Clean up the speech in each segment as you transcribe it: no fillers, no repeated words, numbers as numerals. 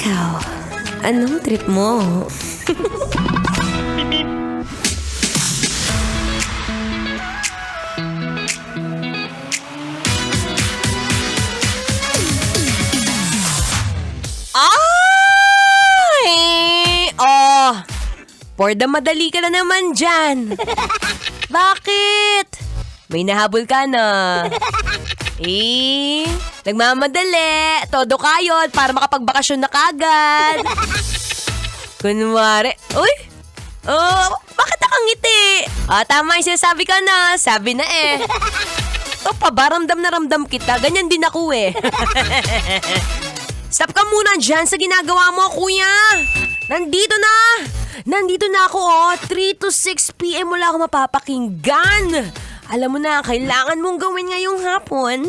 Ikaw, anong trip mo? Ay! Oh! For the madali ka na naman dyan. Bakit? May nahabol ka na. Nagmamadali. Todo kayod para makapagbakasyon na kagad. Kunwari, uy! Oh, bakit nakangiti? Tama yung sinasabi ka na. Sabi na eh. Pa ba, ramdam na ramdam kita. Ganyan din ako eh. Stop ka muna dyan sa ginagawa mo, kuya. Nandito na ako, 3 to 6 p.m. wala ako mapapakinggan. Alam mo na, kailangan mong gawin ngayong hapon.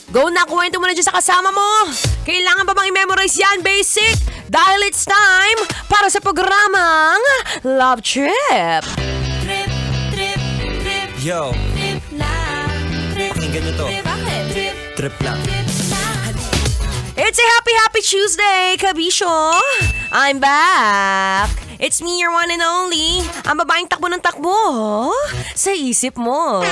Go na, kuwento mo na dyan sa kasama mo. Kailangan pa bang i-memorize yan, basic? Dahil it's time para sa programang Love Trip. Trip, trip, trip. Yo, Trip lang. Trip, pakinggan nyo to. trip. Bakit? Trip, Trip lang. trip lang. It's a happy Tuesday, kabisyo. I'm back. It's me, your one and only. Ang babaeng takbo ng takbo sa isip mo.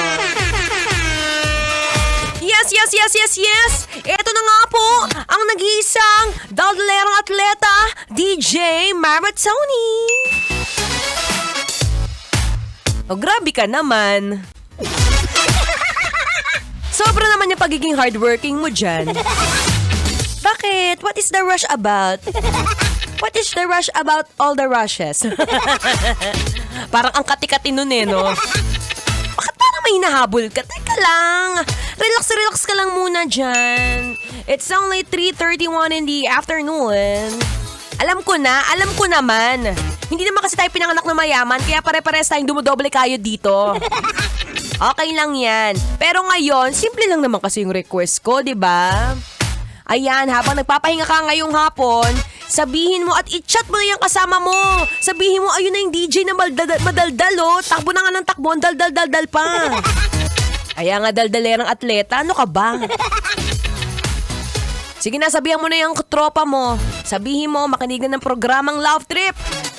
Yes. Ito na nga po ang nag-iisang daldalerang atleta, DJ Maratoni. Oh, grabe ka naman. Sobra naman yung pagiging hardworking mo dyan. Bakit? What is the rush about? What is the rush about all the rushes? Parang ang kati-kati nun eh, no? Bakit parang may hinahabol ka? Teka lang. Relax ka lang muna dyan. It's only 3:31 in the afternoon. Alam ko naman. Hindi naman kasi tayo pinanganak na mayaman, kaya pare-pares tayong dumodoble kayo dito. Okay lang yan. Pero ngayon, simple lang naman kasi yung request ko, di ba? Ayan, habang nagpapahinga ka ngayong hapon, sabihin mo at i-chat mo na yung kasama mo. Sabihin mo, ayun na yung DJ na madaldal, oh. Takbo na nga ng takbo, ang daldal pa. Kaya nga daldalerang atleta, ano ka ba? Sige na, sabihan mo na yung tropa mo. Sabihin mo, makinigan ng programang Love Trip.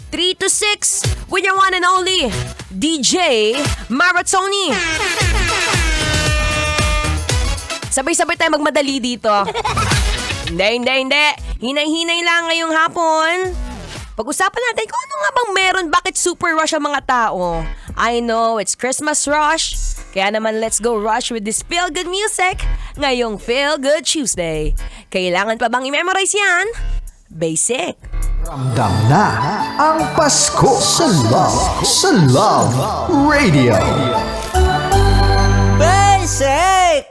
3 to 6 with your one and only DJ Maratoni. Sabay-sabay tayo magmadali dito. Hindi. Hinay-hinay lang ngayong hapon. Pag-usapan natin kung ano nga bang meron, bakit super rush ang mga tao. I know, it's Christmas rush. Kaya naman, let's go rush with this feel-good music ngayong Feel-Good Tuesday. Kailangan pa bang i-memorize yan? Basic. Ramdam na ang Pasko sa Love Radio. Basic!